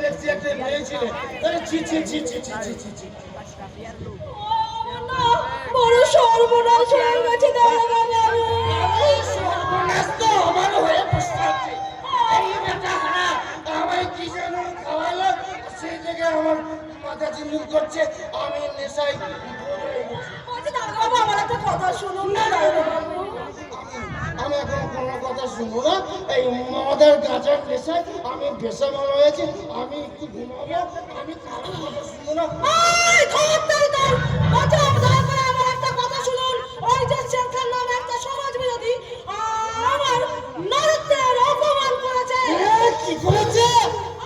দেখছি একটা মেয়ে ছিল। ছি ছি ছি ছি ছি ছি ছি ছি, বড় সর্বনাশ হয়ে গেছে দাদা। সর্বনাশ তো আমার হয়ে বসে আছে। এই বেটা হারা আমায় কি যেন খাওয়ালো, সেই থেকে আমার মাথা ঝিমঝিম করছে। আমি নেশায় আমার একটা কথা শুনুন না। আমি এখন কোনো কথা শুনবো না। এই মদের গাঁজার নেশায় আমি বেসামাল হয়েছি। আমি একটু ঘুমাবো, আমি কারো কথা শুনবো না। আমার একটা কথা শুনুন। ওই যে শেখার নামে একটা সমাজ বিরোধী আমার নরত্বের অপমান করেছে। কি করেছে?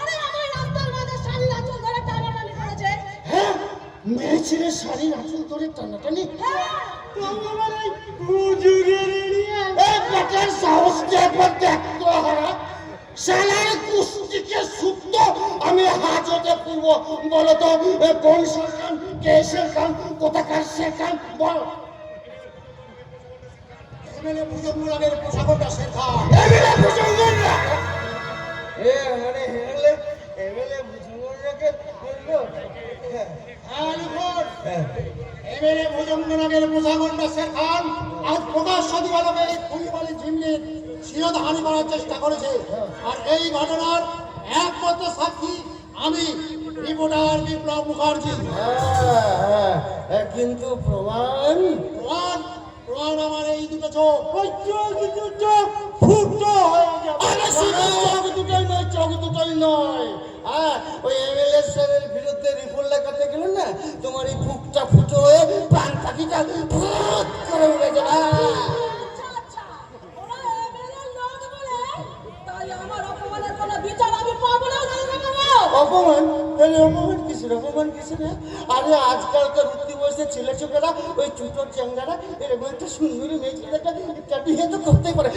আরে আমার রাস্তার মাঝে শাড়ির আঁচল ধরে টানাটানি করেছে। হ্যাঁ, মেয়ে ছেলে শাড়ির আঁচল ধরে টানাটানি। আমি হাজতে পূর্ব বলতো কোন শেখান, কে শেখান, কোথাকার শেখান বল। এমএলএ ভুজঙ্গরাগের পোশাকটা শেখা। এমএলএ ভুজঙ্গরা মানে এমএলএ ভুজঙ্গরাকে বললো। এমএলএ ভুজঙ্গরাগের পোশাকটা শেখান আজ প্রকাশ্য দিবালোকে এই খুনিবালি ঝিমলির শিরোধারী করার চেষ্টা করেছে। আর এই ঘটনার একমাত্র সাক্ষী আমি, রিপোর্টার বিপ্লব মুখার্জি। কিন্তু প্রমাণ প্রমাণ প্রমাণ আমার এই দুটো চোখ। ওই চোখ দুটো ফুটো হয়ে যাবে। চোখ দুটোই নয়। হ্যাঁ, ওই এমএলএ স্যারের বিরুদ্ধে রিপোর্ট লেখাতে গেলেন না, তোমার এই বুকটা ফুটো হয়ে প্রাণ পাখিটা ভূত করে উড়ে যাবে। আচ্ছা, ওরা এমএলএ লোক বলে তাই আমার অপমানের কোনো বিচার আমি পাবো না দাদা। অপমান? তাহলে অপমান কিসের? অপমান কিসের? আরে আজকালকার উঠতি বয়সের ছেলে ছোকেরা ওই চুটোর চ্যাংড়ারা এরকম একটা সুন্দরী মেয়ে ছেলেটা বিয়ে তো করতেই পারে।